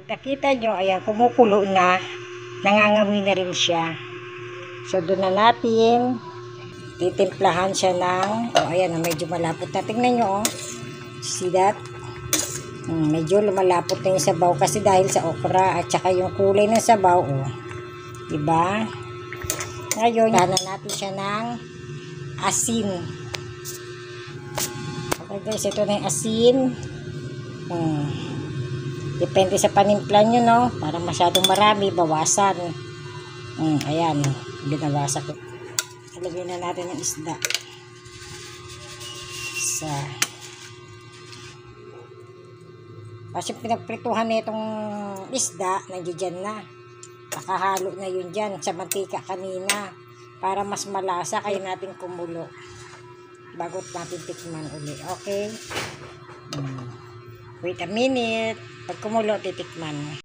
Nakita nyo, ayan, kumukulo na. Nangangamoy na rin siya. So, doon na natin titimplahan siya ng, ayan, medyo malapot na. Tingnan nyo, see that? Medyo lumalapot na yung sabaw kasi dahil sa okra at saka yung kulay ng sabaw, diba? Ngayon, hanan natin siya ng asin. Okay guys, ito na yung asin. Depende sa panimpla nyo, no? Para masyadong marami, bawasan. Ayan, binawasan ko. Lagyan na natin ng isda. Kasi pinagprituhan na itong isda, nandiyan na. Nakahalo na yun dyan sa mantika kanina. Para mas malasa, kaya natin kumulo. Bago natin tikman uli. Okay? Wait a minute. Pag kumulo, titikman.